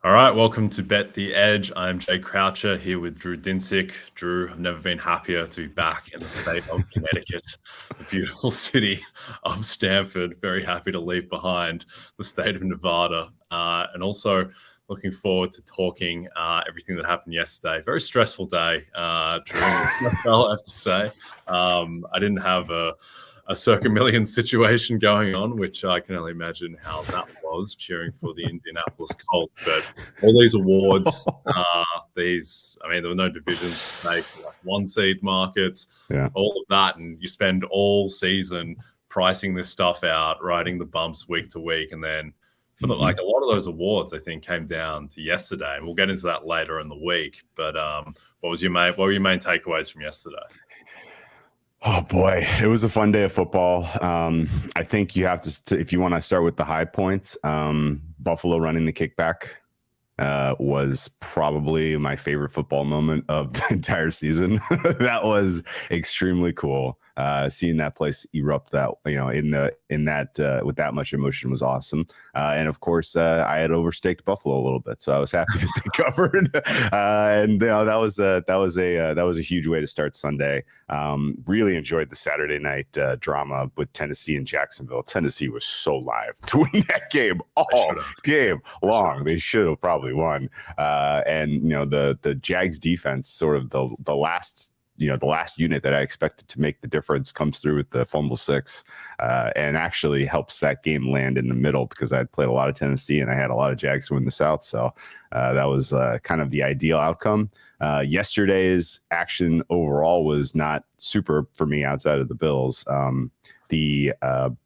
All right, welcome to Bet the Edge. I'm Jay Croucher here with Drew Dinsick. Drew, I've never been happier to be back in the state of Connecticut, the beautiful city of Stamford. Very happy to leave behind the state of Nevada, and also looking forward to talking everything that happened yesterday. Very stressful day, Drew, I have to say. I didn't have a circa million situation going on, which I can only imagine how that was, cheering for the Indianapolis Colts. But all these awards, there were no divisions to make, like one seed markets, all of that. And you spend all season pricing this stuff out, riding the bumps week to week. And then for a lot of those awards, I think, came down to yesterday. And we'll get into that later in the week. But what were your main takeaways from yesterday? Oh boy, it was a fun day of football. I think you have to, if you want to start with the high points, Buffalo running the kickback was probably my favorite football moment of the entire season. That was extremely cool. Seeing that place erupt with that much emotion was awesome. And of course, I had overstaked Buffalo a little bit, so I was happy that they covered. That was a huge way to start Sunday. Really enjoyed the Saturday night drama with Tennessee and Jacksonville. Tennessee was so live to win that game all game long. They should have probably won. The Jags defense, sort of the last unit that I expected to make the difference, comes through with the fumble six, and actually helps that game land in the middle, because I had played a lot of Tennessee and I had a lot of Jags to win the South. So that was kind of the ideal outcome. Yesterday's action overall was not super for me outside of the Bills. The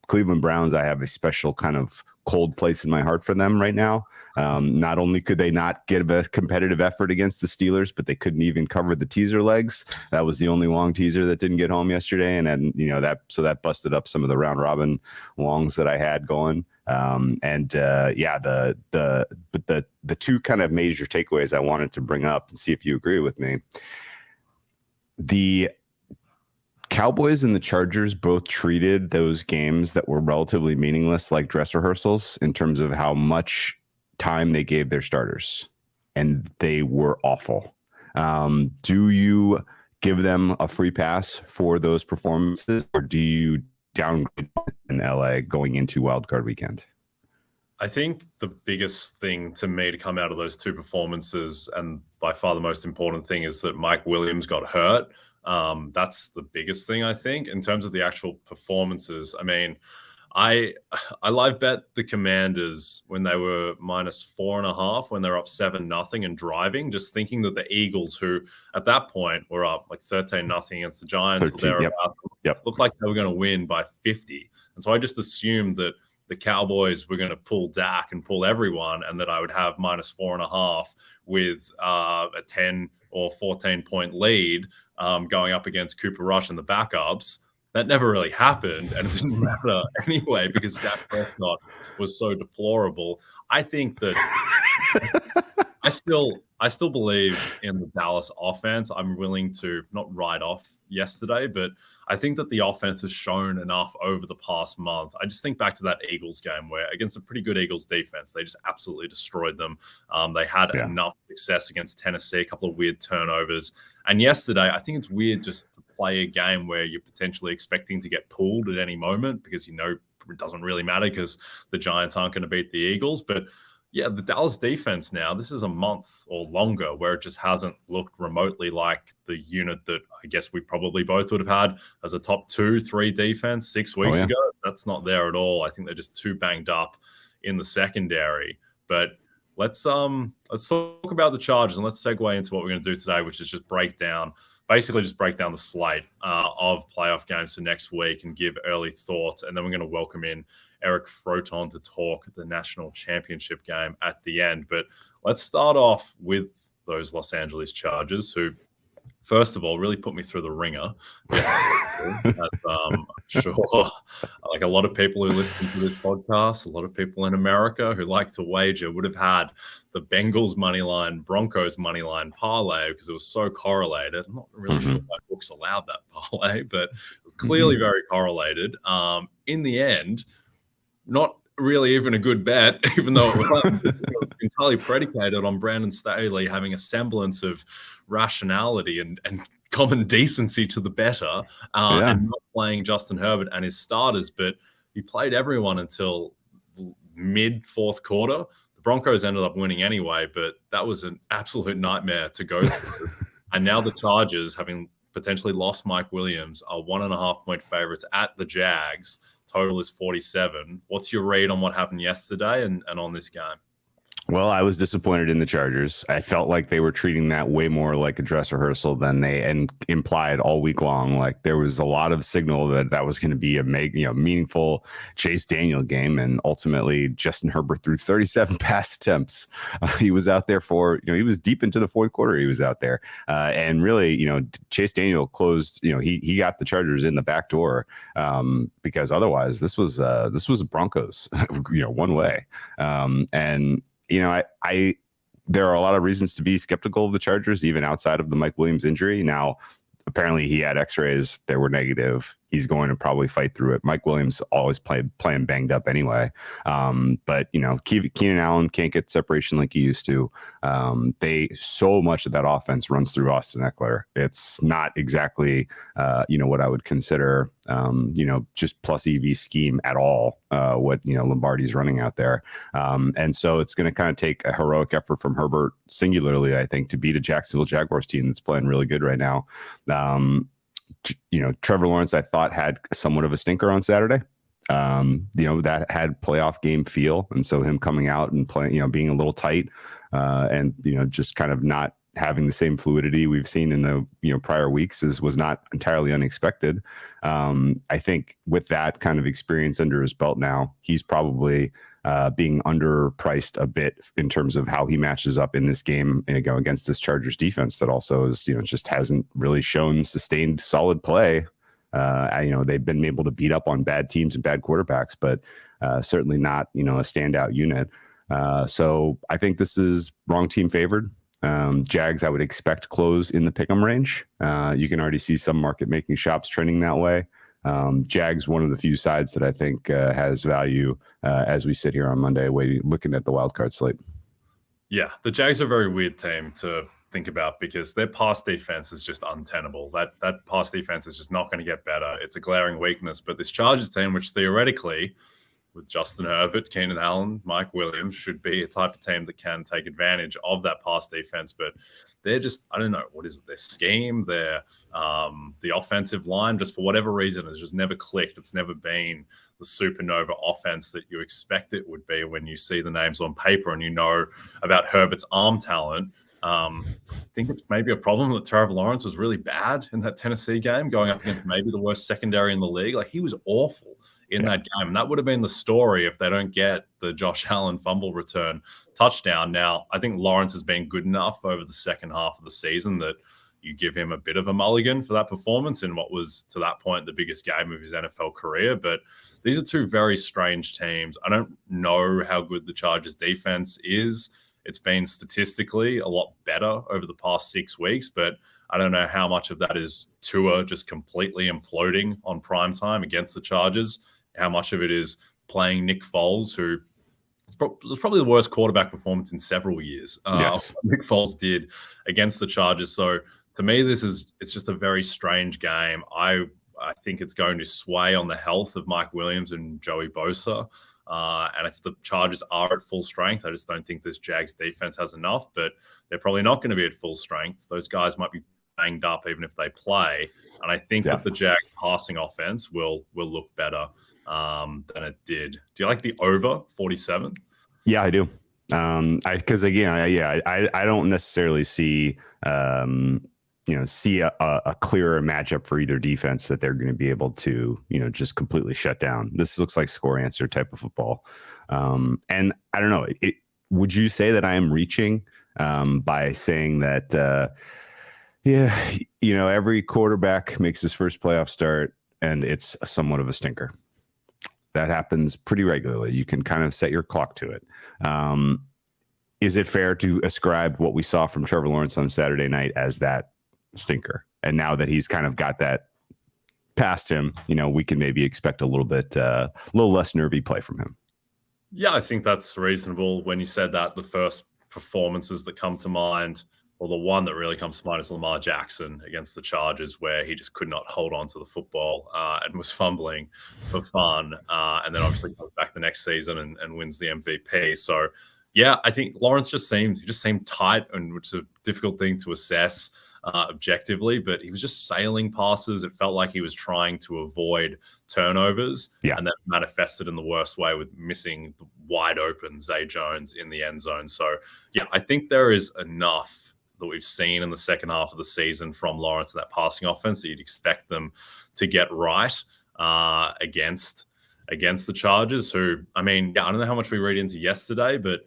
Cleveland Browns, I have a special kind of cold place in my heart for them right now. Not only could they not get a competitive effort against the Steelers, but they couldn't even cover the teaser legs. That was the only long teaser that didn't get home yesterday, and then that busted up some of the round robin longs that I had going. The two kind of major takeaways I wanted to bring up and see if you agree with me. The Cowboys and the Chargers both treated those games that were relatively meaningless like dress rehearsals in terms of how much time they gave their starters, and they were awful. Do you give them a free pass for those performances, or do you downgrade in LA going into Wild Card weekend? I think the biggest thing to me to come out of those two performances, and by far the most important thing, is that Mike Williams got hurt. That's the biggest thing, I think, in terms of the actual performances. I mean, I live bet the Commanders when they were -4.5, when they're up 7-0 and driving, just thinking that the Eagles, who at that point were up like 13-0 against the Giants, 13, looked like they were going to win by 50. And so I just assumed that the Cowboys were going to pull Dak and pull everyone, and that I would have -4.5 with a 10 or 14 point lead going up against Cooper Rush and the backups. That never really happened, and it didn't matter anyway because Dak Prescott was so deplorable. I think that I still believe in the Dallas offense. I'm willing to not write off yesterday, but I think that the offense has shown enough over the past month. I just think back to that Eagles game where, against a pretty good Eagles defense, they just absolutely destroyed them. They had enough success against Tennessee, a couple of weird turnovers. And yesterday, I think it's weird just to play a game where you're potentially expecting to get pulled at any moment, because it doesn't really matter because the Giants aren't going to beat the Eagles. But yeah, the Dallas defense now, this is a month or longer where it just hasn't looked remotely like the unit that I guess we probably both would have had as a top 2-3 defense 6 weeks ago. That's not there at all. I think they're just too banged up in the secondary. But let's talk about the Chargers, and let's segue into what we're going to do today, which is just break down the slate of playoff games for next week and give early thoughts. And then we're going to welcome in Eric Froton to talk the national championship game at the end. But let's start off with those Los Angeles Chargers, who, first of all, really put me through the ringer. I'm sure, like a lot of people who listen to this podcast, a lot of people in America who like to wager would have had the Bengals money line, Broncos money line parlay, because it was so correlated. I'm not really sure my books allowed that parlay, but it was clearly very correlated. In the end, not really even a good bet, even though it was entirely predicated on Brandon Staley having a semblance of rationality and common decency to the better, and not playing Justin Herbert and his starters. But he played everyone until mid fourth quarter. The Broncos ended up winning anyway, but that was an absolute nightmare to go through. And now the Chargers, having potentially lost Mike Williams, are 1.5-point favorites at the Jags. Total is 47. What's your read on what happened yesterday and on this game? Well, I was disappointed in the Chargers. I felt like they were treating that way more like a dress rehearsal than they implied all week long. Like there was a lot of signal that was going to be a meaningful Chase Daniel game, and ultimately Justin Herbert threw 37 pass attempts. He was out there for he was deep into the fourth quarter. He was out there, and really Chase Daniel closed. He got the Chargers in the back door because otherwise this was Broncos one way, and. There are a lot of reasons to be skeptical of the Chargers, even outside of the Mike Williams injury. Now, apparently he had x-rays. They were negative. He's going to probably fight through it. Mike Williams always playing banged up anyway. But Keenan Allen can't get separation like he used to. So much of that offense runs through Austin Eckler. It's not exactly, what I would consider, just plus EV scheme at all. What Lombardi's running out there. And so it's going to kind of take a heroic effort from Herbert singularly, I think, to beat a Jacksonville Jaguars team that's playing really good right now. Trevor Lawrence, I thought, had somewhat of a stinker on Saturday. That had playoff game feel. And so him coming out and playing, being a little tight and, just kind of not having the same fluidity we've seen in the prior weeks was not entirely unexpected. I think with that kind of experience under his belt now, he's probably being underpriced a bit in terms of how he matches up in this game against this Chargers defense that also is just hasn't really shown sustained solid play. They've been able to beat up on bad teams and bad quarterbacks, but certainly not a standout unit. So I think this is wrong team favored. Jags, I would expect close in the pick'em range. You can already see some market making shops trending that way. Jags, one of the few sides that I think has value as we sit here on Monday, looking at the wild card slate. Yeah, the Jags are a very weird team to think about because their pass defense is just untenable. That pass defense is just not going to get better. It's a glaring weakness. But this Chargers team, which theoretically, with Justin Herbert, Keenan Allen, Mike Williams, should be a type of team that can take advantage of that pass defense. But they're just, I don't know, what is it? Their scheme, the offensive line, just for whatever reason, has just never clicked. It's never been the supernova offense that you expect it would be when you see the names on paper and about Herbert's arm talent. I think it's maybe a problem that Trevor Lawrence was really bad in that Tennessee game, going up against maybe the worst secondary in the league. Like, he was awful in that game. And that would have been the story if they don't get the Josh Allen fumble return touchdown. Now, I think Lawrence has been good enough over the second half of the season that you give him a bit of a mulligan for that performance in what was, to that point, the biggest game of his NFL career. But these are two very strange teams. I don't know how good the Chargers defense is. It's been statistically a lot better over the past 6 weeks, but I don't know how much of that is Tua just completely imploding on primetime against the Chargers. How much of it is playing Nick Foles, who was probably the worst quarterback performance in several years. Yes. Nick Foles did against the Chargers. So to me, it's just a very strange game. I think it's going to sway on the health of Mike Williams and Joey Bosa. And if the Chargers are at full strength, I just don't think this Jags defense has enough, but they're probably not going to be at full strength. Those guys might be banged up even if they play. And I think that the Jags passing offense will look better than it did. Do you like the over 47? Yeah, I do. Because again, I don't necessarily see a clearer matchup for either defense that they're going to be able to, just completely shut down. This looks like score answer type of football. And I don't know, would you say that I am reaching by saying that, every quarterback makes his first playoff start and it's somewhat of a stinker? That happens pretty regularly. You can kind of set your clock to it. Is it fair to ascribe what we saw from Trevor Lawrence on Saturday night as that stinker? And now that he's kind of got that past him, we can maybe expect a little less nervy play from him. Yeah, I think that's reasonable. When you said that, the first performances that come to mind, or the one that really comes to mind, is Lamar Jackson against the Chargers, where he just could not hold on to the football and was fumbling for fun. And then obviously comes back the next season and wins the MVP. So, yeah, I think Lawrence just seemed tight, and which is a difficult thing to assess objectively, but he was just sailing passes. It felt like he was trying to avoid turnovers, and that manifested in the worst way with missing the wide open Zay Jones in the end zone. So, yeah, I think there is enough that we've seen in the second half of the season from Lawrence and that passing offense that you'd expect them to get right against the Chargers, who, I mean, I don't know how much we read into yesterday, but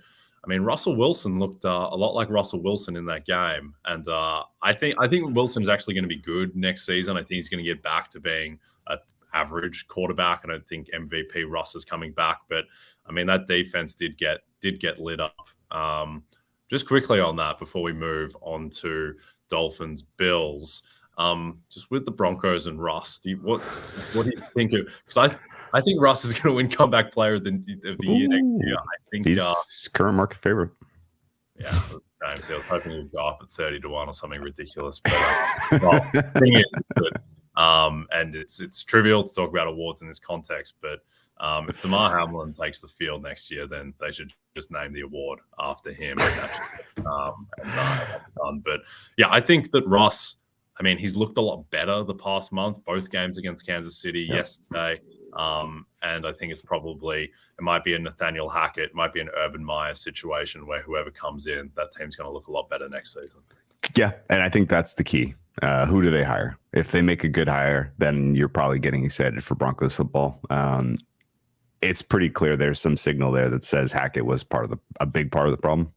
I mean, Russell Wilson looked a lot like Russell Wilson in that game, and I think Wilson's actually going to be good next season. I think he's going to get back to being an average quarterback, and I think MVP Russ is coming back. But I mean, that defense did get lit up. Just quickly on that before we move on to Dolphins Bills, just with the Broncos and Russ, what do you think of? Because I think Russ is going to win comeback player of the year next year. I think he's current market favorite. Yeah, James, I was hoping he'd go up at 30-1 or something ridiculous. But the thing is, good. And it's trivial to talk about awards in this context, but if DeMar Hamlin takes the field next year, then they should just name the award after him. But yeah, I think that Russ, I mean, he's looked a lot better the past month, both games against Kansas City yesterday. And I think it might be a Nathaniel Hackett, it might be an Urban Meyer situation where whoever comes in, that team's going to look a lot better next season. Yeah, and I think that's the key. Who do they hire? If they make a good hire, then you're probably getting excited for Broncos football. It's pretty clear there's some signal there that says Hackett was a big part of the problem.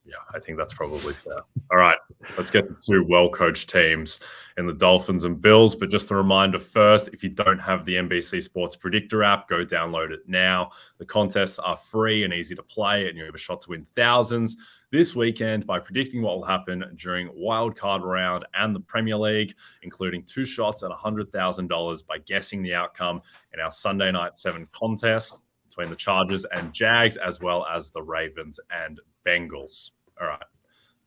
Yeah, I think that's probably fair. All right, let's get to two well-coached teams in the Dolphins and Bills. But just a reminder first, if you don't have the NBC Sports Predictor app, go download it now. The contests are free and easy to play, and you have a shot to win thousands this weekend by predicting what will happen during Wild Card round and the Premier League, including 2 shots at $100,000 by guessing the outcome in our Sunday Night 7 contest between the Chargers and Jags, as well as the Ravens and Bengals. All right.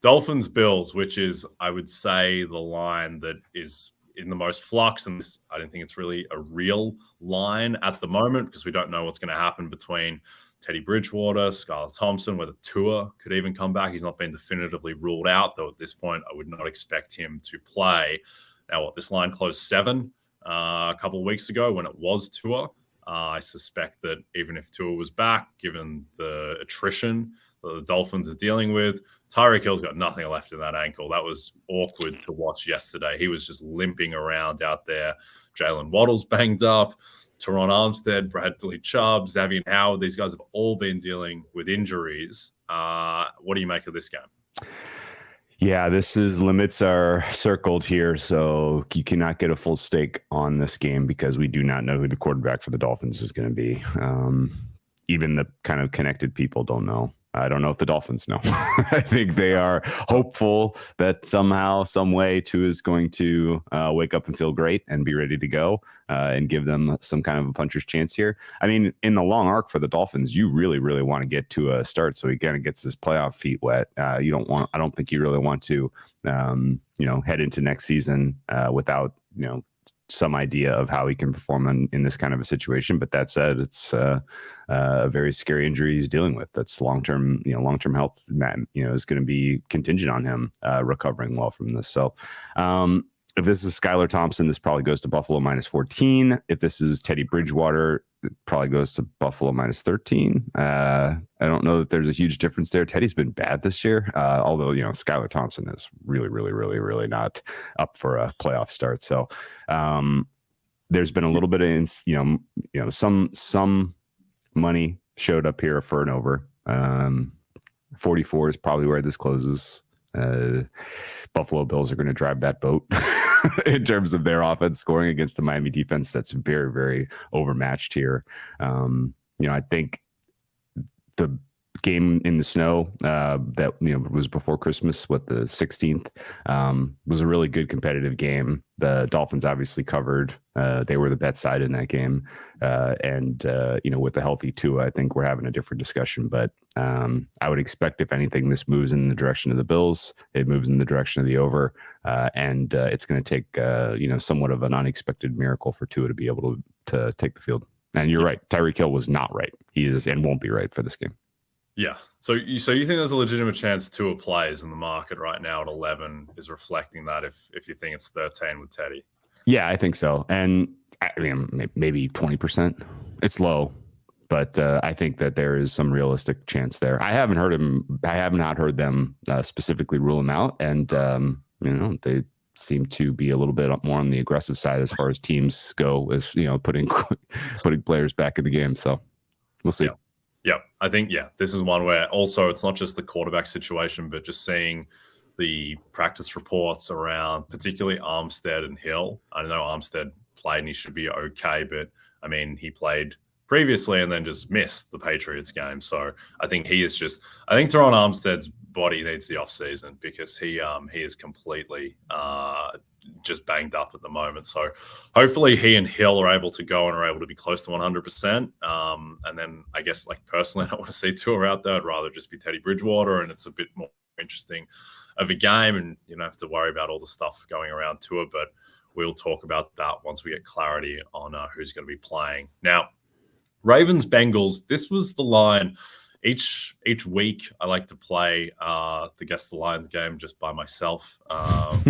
Dolphins Bills, which is, I would say, the line that is in the most flux. And this, I don't think it's really a real line at the moment because we don't know what's going to happen between Teddy Bridgewater, Skylar Thompson, whether Tua could even come back. He's not been definitively ruled out, though at this point I would not expect him to play. Now, this line closed 7 a couple of weeks ago when it was Tua. I suspect that even if Tua was back, given the attrition that the Dolphins are dealing with, Tyreek Hill's got nothing left in that ankle. That was awkward to watch yesterday. He was just limping around out there. Jalen Waddle's banged up. Teron Armstead, Bradley Chubb, Xavier Howard, these guys have all been dealing with injuries. What do you make of this game? Yeah, limits are circled here, so you cannot get a full stake on this game because we do not know who the quarterback for the Dolphins is going to be. Even the kind of connected people don't know. I don't know if the Dolphins know. I think they are hopeful that somehow, some way, Tua is going to wake up and feel great and be ready to go and give them some kind of a puncher's chance here. I mean, in the long arc for the Dolphins, you really, really want to get to a start so he kind of gets his playoff feet wet. I don't think you really want to, head into next season without, some idea of how he can perform in this kind of a situation. But that said, it's a very scary injury he's dealing with. That's long-term health, is going to be contingent on him recovering well from this. So if this is Skylar Thompson, this probably goes to Buffalo -14. If this is Teddy Bridgewater, it probably goes to Buffalo -13. I don't know that there's a huge difference there. Teddy's been bad this year, although, Skylar Thompson is really, really, really, really not up for a playoff start. So there's been a little bit of, some money showed up here for an over. 44 is probably where this closes. Buffalo Bills are going to drive that boat in terms of their offense scoring against the Miami defense. That's very, very overmatched here. I think the game in the snow that was before Christmas, the 16th, was a really good competitive game. The Dolphins obviously covered. They were the bet side in that game, and with the healthy Tua, I think we're having a different discussion. But I would expect, if anything, this moves in the direction of the Bills. It moves in the direction of the over, and it's going to take somewhat of an unexpected miracle for Tua to be able to take the field. And you're right, Tyreek Hill was not right. He is and won't be right for this game. Yeah. So you think there's a legitimate chance Tua plays in the market right now at 11 is reflecting that if you think it's 13 with Teddy? Yeah, I think so. And I mean, maybe 20%. It's low, but I think that there is some realistic chance there. I have not heard them specifically rule him out. And, they seem to be a little bit more on the aggressive side as far as teams go, as putting players back in the game. So we'll see. Yeah, I think this is one where also it's not just the quarterback situation, but just seeing the practice reports around particularly Armstead and Hill. I know Armstead played and he should be okay, but I mean, he played previously and then just missed the Patriots game. So I think Teron Armstead's body needs the offseason because he is completely just banged up at the moment. So hopefully he and Hill are able to go and are able to be close to 100%. And then I guess, personally, I don't want to see Tua out there. I'd rather just be Teddy Bridgewater, and it's a bit more interesting of a game, and you don't have to worry about all the stuff going around Tua. But we'll talk about that once we get clarity on who's going to be playing. Now, Ravens-Bengals, this was the line. Each week, I like to play the Guess the Lions game just by myself. Down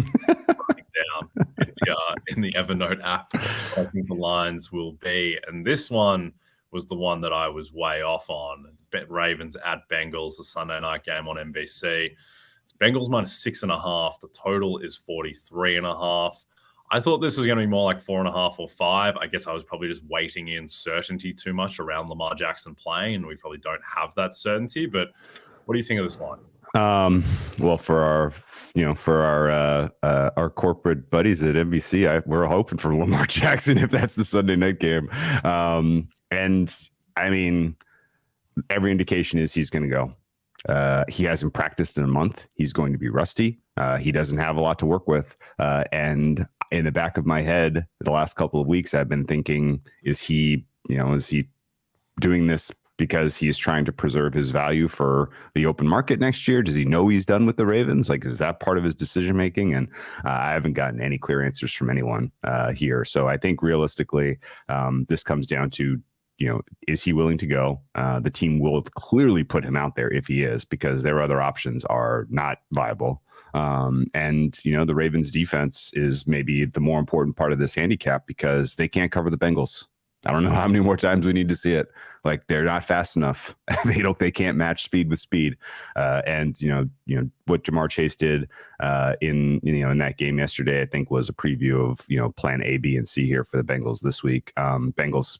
in the Evernote app, I think the lines will be. And this one was the one that I was way off on. Bet Ravens at Bengals, the Sunday night game on NBC. It's Bengals -6.5. The total is 43.5. I thought this was going to be more like 4.5 or 5. I guess I was probably just weighting in certainty too much around Lamar Jackson playing, and we probably don't have that certainty. But what do you think of this line? Well, for our corporate buddies at NBC, we're hoping for Lamar Jackson if that's the Sunday night game. And I mean, every indication is he's going to go. He hasn't practiced in a month. He's going to be rusty. He doesn't have a lot to work with. And in the back of my head, the last couple of weeks, I've been thinking, is he doing this because he's trying to preserve his value for the open market next year? Does he know he's done with the Ravens? Is that part of his decision making? And I haven't gotten any clear answers from anyone here. So I think realistically, this comes down to, is he willing to go? The team will clearly put him out there if he is, because their other options are not viable. And the Ravens defense is maybe the more important part of this handicap because they can't cover the Bengals. I don't know how many more times we need to see it. They're not fast enough. They can't match speed with speed. And what Jamar Chase did in that game yesterday, I think was a preview of plan A, B, and C here for the Bengals this week. Bengals,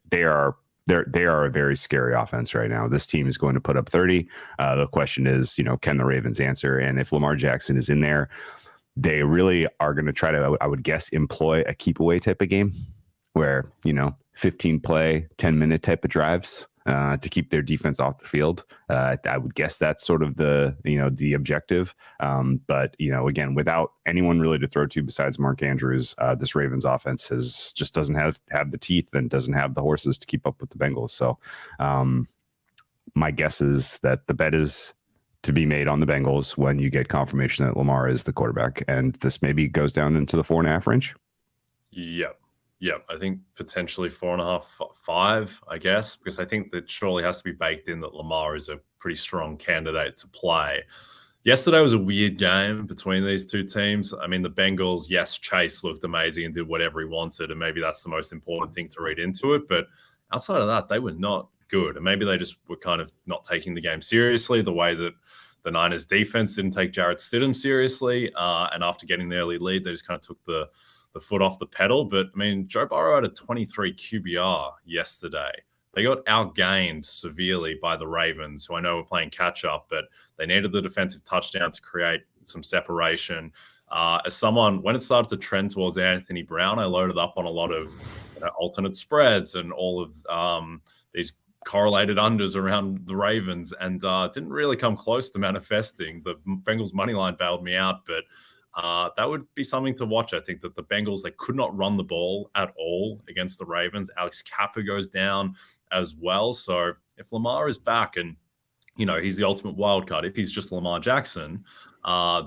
they are a very scary offense right now. This team is going to put up 30. The question is, can the Ravens answer? And if Lamar Jackson is in there, they really are going to try to, I would guess, employ a keep away type of game where, 15 play, 10-minute type of drives to keep their defense off the field. I would guess that's sort of the objective. But, again, without anyone really to throw to besides Mark Andrews, this Ravens offense just doesn't have the teeth and doesn't have the horses to keep up with the Bengals. So my guess is that the bet is to be made on the Bengals when you get confirmation that Lamar is the quarterback. And this maybe goes down into the 4.5 range. Yep. Yeah, I think potentially 4.5, 5, I guess, because I think that surely has to be baked in that Lamar is a pretty strong candidate to play. Yesterday was a weird game between these two teams. I mean, the Bengals, yes, Chase looked amazing and did whatever he wanted, and maybe that's the most important thing to read into it. But outside of that, they were not good. And maybe they just were kind of not taking the game seriously the way that the Niners defense didn't take Jarrett Stidham seriously. And after getting the early lead, they just kind of took the foot off the pedal. But I mean, Joe Burrow had a 23 QBR yesterday. They got outgained severely by the Ravens, who I know were playing catch up, but they needed the defensive touchdown to create some separation. As someone, when it started to trend towards Anthony Brown, I loaded up on a lot of alternate spreads and all of these correlated unders around the Ravens and didn't really come close to manifesting. The Bengals money line bailed me out, but that would be something to watch. I think that the Bengals, they could not run the ball at all against the Ravens. Alex Kappa goes down as well. So if Lamar is back and, he's the ultimate wild card, if he's just Lamar Jackson,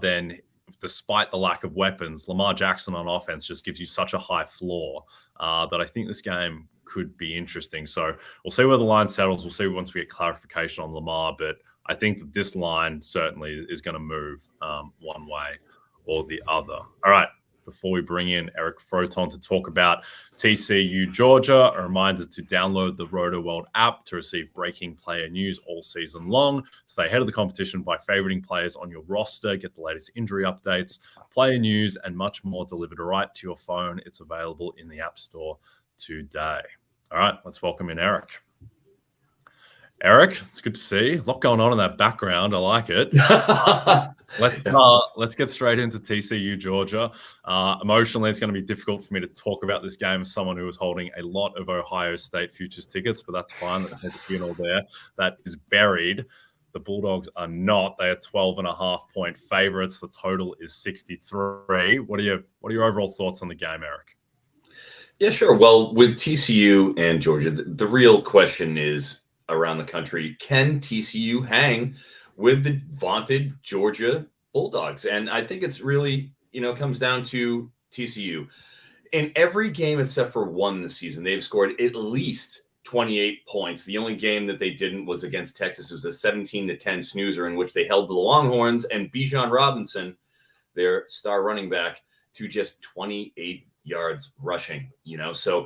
then despite the lack of weapons, Lamar Jackson on offense just gives you such a high floor that I think this game could be interesting. So we'll see where the line settles. We'll see once we get clarification on Lamar, but I think that this line certainly is going to move one way or the other. All right. Before we bring in Eric Froton to talk about TCU-Georgia, a reminder to download the Roto World app to receive breaking player news all season long. Stay ahead of the competition by favoriting players on your roster, get the latest injury updates, player news, and much more delivered right to your phone. It's available in the App Store today. All right, let's welcome in Eric. Eric, it's good to see you. A lot going on in that background. I like it. Let's get straight into TCU-Georgia. Emotionally, it's going to be difficult for me to talk about this game as someone who was holding a lot of Ohio State futures tickets, but that's fine. There's a funeral there that is buried. The Bulldogs are not. They are 12.5-point favorites. The total is 63. What are your overall thoughts on the game, Eric? Yeah, sure. Well, with TCU and Georgia, the real question is around the country, can TCU hang with the vaunted Georgia Bulldogs? And I think it's really, comes down to TCU. In every game except for one this season, they've scored at least 28 points. The only game that they didn't was against Texas. It was a 17-10 snoozer in which they held the Longhorns and Bijan Robinson, their star running back, to just 28 yards rushing, So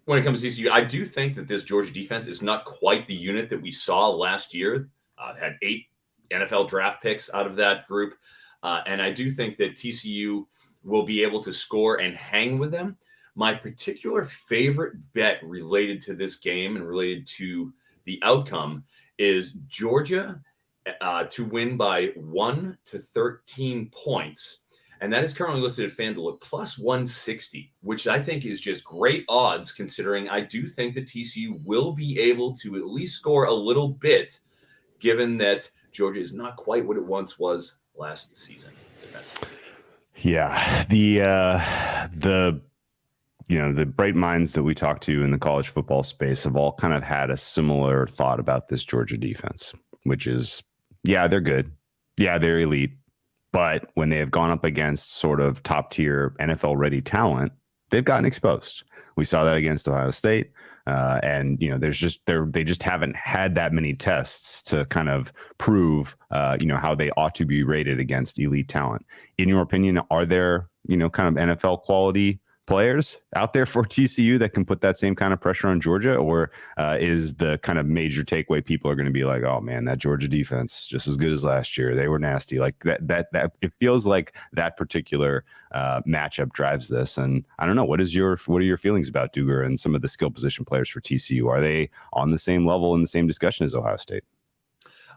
when it comes to TCU, I do think that this Georgia defense is not quite the unit that we saw last year. Had 8 NFL draft picks out of that group. And I do think that TCU will be able to score and hang with them. My particular favorite bet related to this game and related to the outcome is Georgia to win by 1 to 13 points. And that is currently listed at FanDuel at plus 160, which I think is just great odds, considering I do think that TCU will be able to at least score a little bit, given that Georgia is not quite what it once was last season. Yeah, the bright minds that we talked to in the college football space have all kind of had a similar thought about this Georgia defense, which is, yeah, they're good. Yeah, they're elite. But when they have gone up against sort of top tier NFL ready talent, they've gotten exposed. We saw that against Ohio State. And they just haven't had that many tests to kind of prove, how they ought to be rated against elite talent. In your opinion, are there, kind of NFL quality players out there for TCU that can put that same kind of pressure on Georgia? Or is the kind of major takeaway people are going to be like, oh man, that Georgia defense just as good as last year. They were nasty. Like that it feels like that particular matchup drives this. And I don't know, what are your feelings about Duger and some of the skill position players for TCU? Are they on the same level in the same discussion as Ohio State?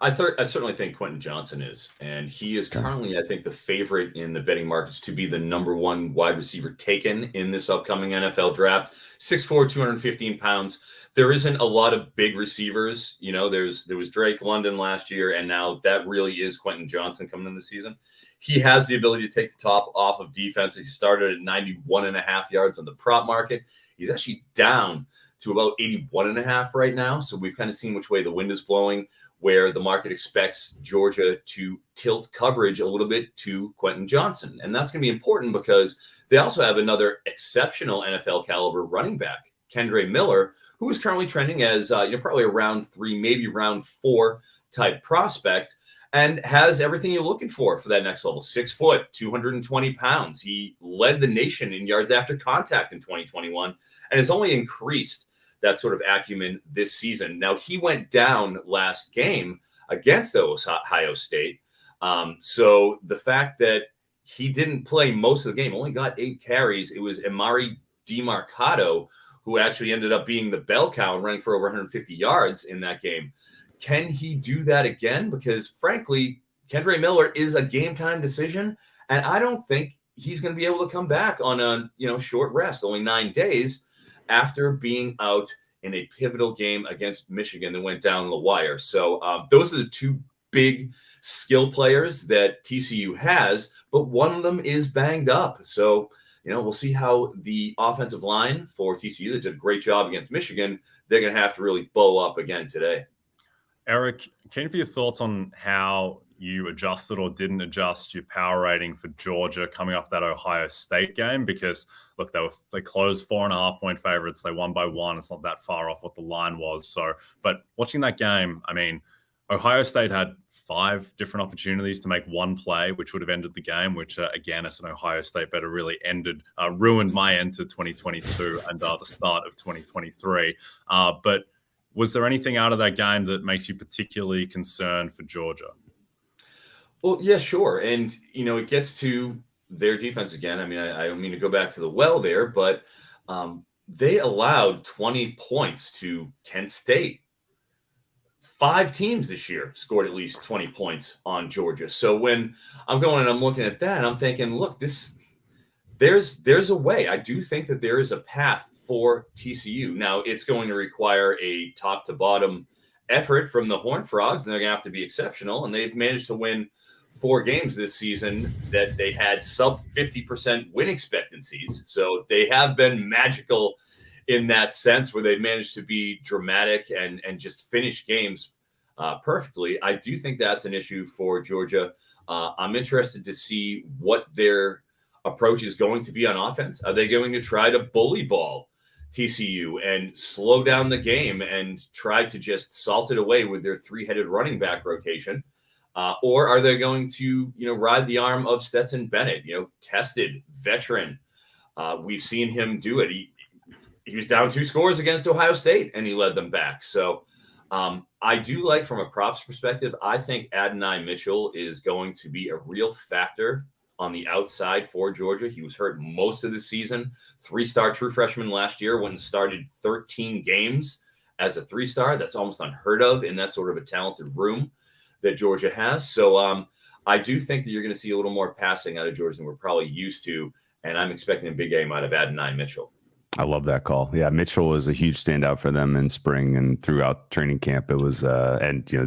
I certainly think Quentin Johnson is, and he is currently, I think, the favorite in the betting markets to be the number 1 wide receiver taken in this upcoming NFL draft. 6'4", 215 pounds. There isn't a lot of big receivers. There was Drake London last year, and now that really is Quentin Johnson coming in the season. He has the ability to take the top off of defenses. He started at 91.5 yards on the prop market. He's actually down to about 81.5 right now. So we've kind of seen which way the wind is blowing, where the market expects Georgia to tilt coverage a little bit to Quentin Johnson. And that's going to be important because they also have another exceptional NFL caliber running back, Kendre Miller, who is currently trending as probably a round 3, maybe round 4 type prospect, and has everything you're looking for that next level. 6 foot, 220 pounds. He led the nation in yards after contact in 2021 and has only increased that sort of acumen this season. Now, he went down last game against Ohio State. So the fact that he didn't play most of the game, only got 8 carries, it was Emari DeMarcado who actually ended up being the bell cow and running for over 150 yards in that game. Can he do that again? Because frankly, Kendre Miller is a game time decision, and I don't think he's going to be able to come back on a short rest, only 9 days, after being out in a pivotal game against Michigan that went down the wire. So those are the two big skill players that TCU has, but one of them is banged up. So, we'll see how the offensive line for TCU that did a great job against Michigan, they're going to have to really bow up again today. Eric, can you give your thoughts on how you adjusted or didn't adjust your power rating for Georgia coming off that Ohio State game? Because look, they closed 4.5-point favorites. They won by 1. It's not that far off what the line was. So, but watching that game, I mean, Ohio State had 5 different opportunities to make one play, which would have ended the game, which again, as an Ohio State better, really ruined my end to 2022 and the start of 2023. But was there anything out of that game that makes you particularly concerned for Georgia? Well, yeah, sure. And, it gets to their defense again. I mean, I don't mean to go back to the well there, but they allowed 20 points to Kent State. 5 teams this year scored at least 20 points on Georgia. So when I'm going and I'm looking at that, I'm thinking, look, there's a way. I do think that there is a path for TCU. Now, it's going to require a top to bottom effort from the Horned Frogs, and they're going to have to be exceptional. And they've managed to win 4 games this season that they had sub 50% win expectancies. So they have been magical in that sense, where they've managed to be dramatic and just finish games perfectly. I do think that's an issue for Georgia. I'm interested to see what their approach is going to be on offense. Are they going to try to bully ball TCU and slow down the game and try to just salt it away with their 3-headed running back rotation? Or are they going to, ride the arm of Stetson Bennett, tested veteran? We've seen him do it. He was down 2 scores against Ohio State and he led them back. So I do like, from a props perspective, I think Adonai Mitchell is going to be a real factor on the outside for Georgia. He was hurt most of the season. 3-star true freshman last year, went and started 13 games as a 3-star. That's almost unheard of in that sort of a talented room that Georgia has. So I do think that you're going to see a little more passing out of Georgia than we're probably used to. And I'm expecting a big game out of Adonai Mitchell. I love that call. Yeah, Mitchell was a huge standout for them in spring and throughout training camp. It was,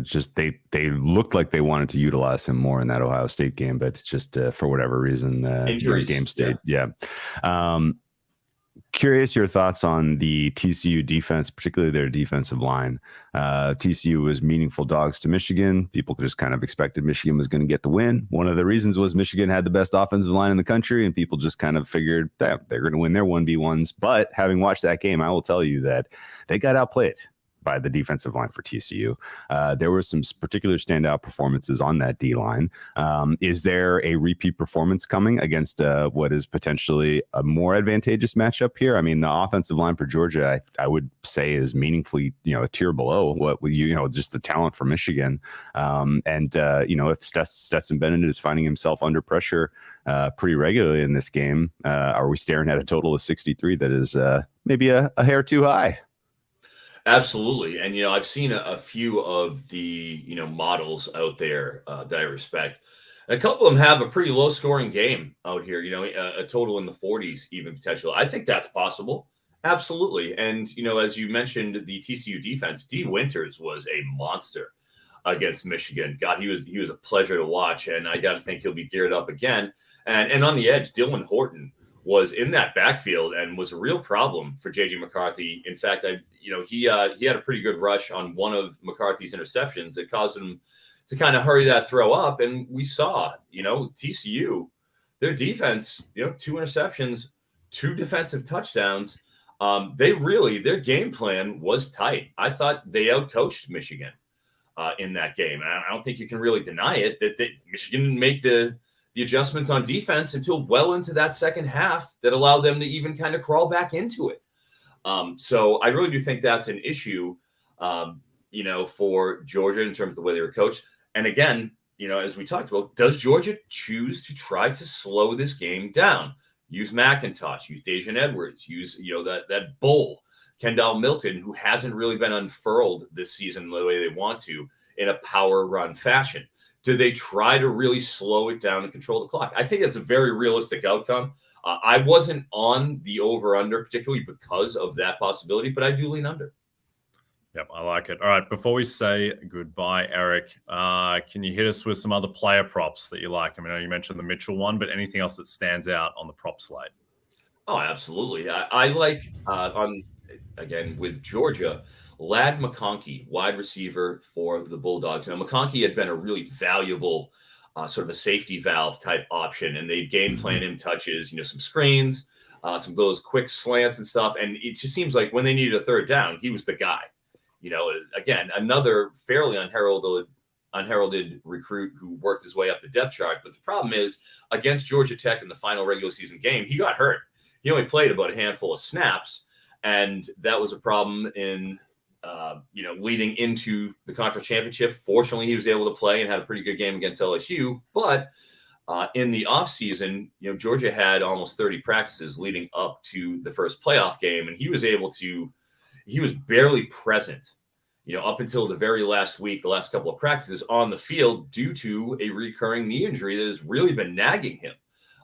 just they looked like they wanted to utilize him more in that Ohio State game, but just for whatever reason, injuries. Game state. Yeah. Curious your thoughts on the TCU defense, particularly their defensive line. TCU was meaningful dogs to Michigan. People just kind of expected Michigan was going to get the win. One of the reasons was Michigan had the best offensive line in the country, and people just kind of figured that they're going to win their 1v1s. But having watched that game, I will tell you that they got outplayed by the defensive line for TCU. There were some particular standout performances on that D line. Is there a repeat performance coming against what is potentially a more advantageous matchup here? I mean, the offensive line for Georgia, I would say, is meaningfully, a tier below what just the talent for Michigan. If Stetson Bennett is finding himself under pressure pretty regularly in this game, are we staring at a total of 63 that is maybe a hair too high? Absolutely. And, I've seen a few of the, models out there that I respect. And a couple of them have a pretty low scoring game out here, a total in the 40s, even potential. I think that's possible. Absolutely. And, as you mentioned, the TCU defense, D Winters was a monster against Michigan. God, he was a pleasure to watch. And I got to think he'll be geared up again. And on the edge, Dylan Horton was in that backfield and was a real problem for J.J. McCarthy. In fact, he had a pretty good rush on one of McCarthy's interceptions that caused him to kind of hurry that throw up. And we saw, TCU, their defense, 2 interceptions, 2 defensive touchdowns. Their game plan was tight. I thought they outcoached Michigan in that game. And I don't think you can really deny it that Michigan didn't make the adjustments on defense until well into that second half that allowed them to even kind of crawl back into it. So I really do think that's an issue, for Georgia in terms of the way they were coached. And again, as we talked about, does Georgia choose to try to slow this game down? Use McIntosh, use Dejan Edwards, use, that bull, Kendall Milton, who hasn't really been unfurled this season the way they want to in a power run fashion. Do they try to really slow it down and control the clock? I think that's a very realistic outcome. I wasn't on the over-under, particularly because of that possibility, but I do lean under. Yep, I like it. All right, before we say goodbye, Eric, can you hit us with some other player props that you like? I mean, I know you mentioned the Mitchell one, but anything else that stands out on the prop slate? Oh, absolutely. I like again with Georgia, Lad McConkey, wide receiver for the Bulldogs. Now, McConkey had been a really valuable sort of a safety valve type option, and they game plan him touches, some screens, some of those quick slants and stuff. And it just seems like when they needed a third down, he was the guy. Again, another fairly unheralded recruit who worked his way up the depth chart. But the problem is, against Georgia Tech in the final regular season game, he got hurt. He only played about a handful of snaps, and that was a problem in, leading into the conference championship. Fortunately, he was able to play and had a pretty good game against LSU. But in the offseason, Georgia had almost 30 practices leading up to the first playoff game, and he was barely present, up until the very last week, the last couple of practices on the field due to a recurring knee injury that has really been nagging him.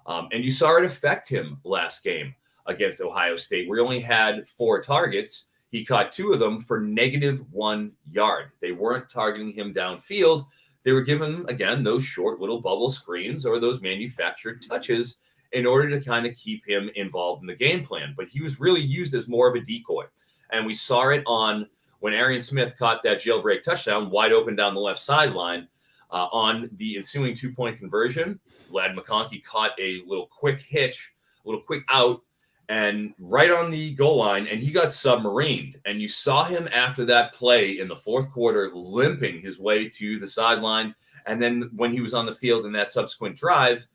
And you saw it affect him last game against Ohio State, where he only had 4 targets. He caught 2 of them for -1 yard. They weren't targeting him downfield. They were giving him, again, those short little bubble screens or those manufactured touches in order to kind of keep him involved in the game plan. But he was really used as more of a decoy. And we saw it on when Arian Smith caught that jailbreak touchdown wide open down the left sideline on the ensuing 2-point conversion. Lad McConkey caught a little quick hitch, a little quick out, and right on the goal line, and he got submarined. And you saw him after that play in the fourth quarter limping his way to the sideline. And then when he was on the field in that subsequent drive,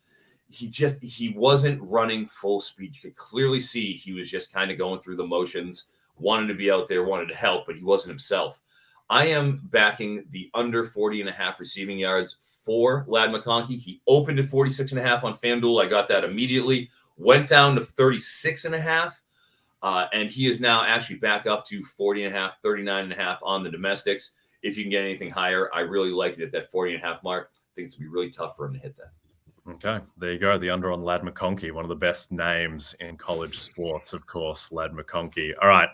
he wasn't running full speed. You could clearly see he was just kind of going through the motions, wanted to be out there, wanted to help, but he wasn't himself. I am backing the under 40.5 receiving yards for Lad McConkey. He opened at 46.5 on FanDuel. I got that immediately. Went down to 36.5. And he is now actually back up to 40.5, 39.5 on the domestics. If you can get anything higher, I really like it at that 40.5 mark. I think it's going to be really tough for him to hit that. Okay, there you go. The under on Lad McConkey, one of the best names in college sports, of course, Lad McConkey. All right,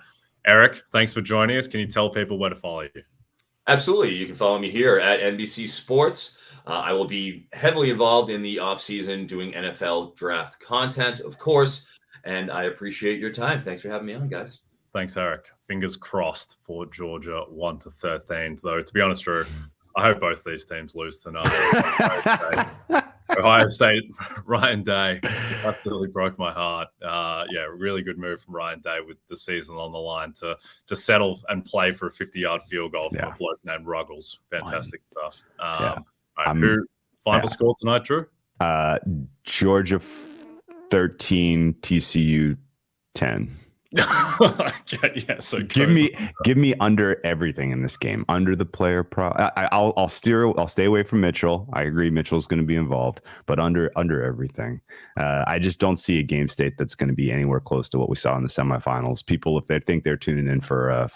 Eric, thanks for joining us. Can you tell people where to follow you? Absolutely. You can follow me here at NBC Sports. I will be heavily involved in the offseason doing NFL draft content, of course, and I appreciate your time. Thanks for having me on, guys. Thanks, Eric. Fingers crossed for Georgia 1-13. Though, to be honest, Drew, I hope both these teams lose tonight. Ohio State, Ryan Day absolutely broke my heart. Really good move from Ryan Day with the season on the line to settle and play for a 50-yard field goal from a bloke named Ruggles. Fantastic stuff. Final score tonight, Drew? Georgia 13, TCU 10. So give me under everything in this game. Under the player I'll stay away from Mitchell. I agree Mitchell's going to be involved, but under everything. I just don't see a game state that's going to be anywhere close to what we saw in the semifinals. People, if they think they're tuning in for a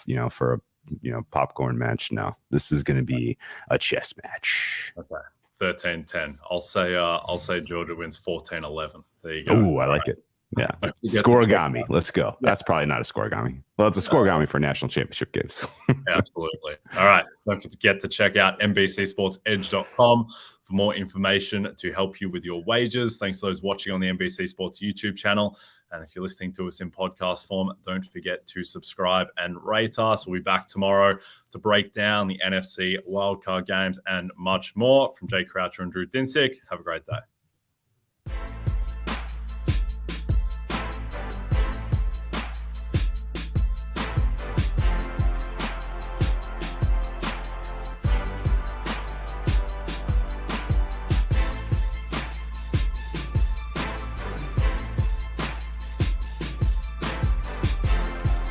popcorn match, no, this is going to be a chess match. Okay. 13-10. I'll say Georgia wins 14-11. There you go. Ooh, I like it. Yeah. Scoregami. Let's go. Yeah. That's probably not a scoregami. Well, it's a scoregami for national championship games. Absolutely. All right. Don't forget to check out NBCSportsEdge.com for more information to help you with your wagers. Thanks to those watching on the NBC Sports YouTube channel. And if you're listening to us in podcast form, don't forget to subscribe and rate us. We'll be back tomorrow to break down the NFC Wild Card games and much more. From Jay Croucher and Drew Dinsick, have a great day.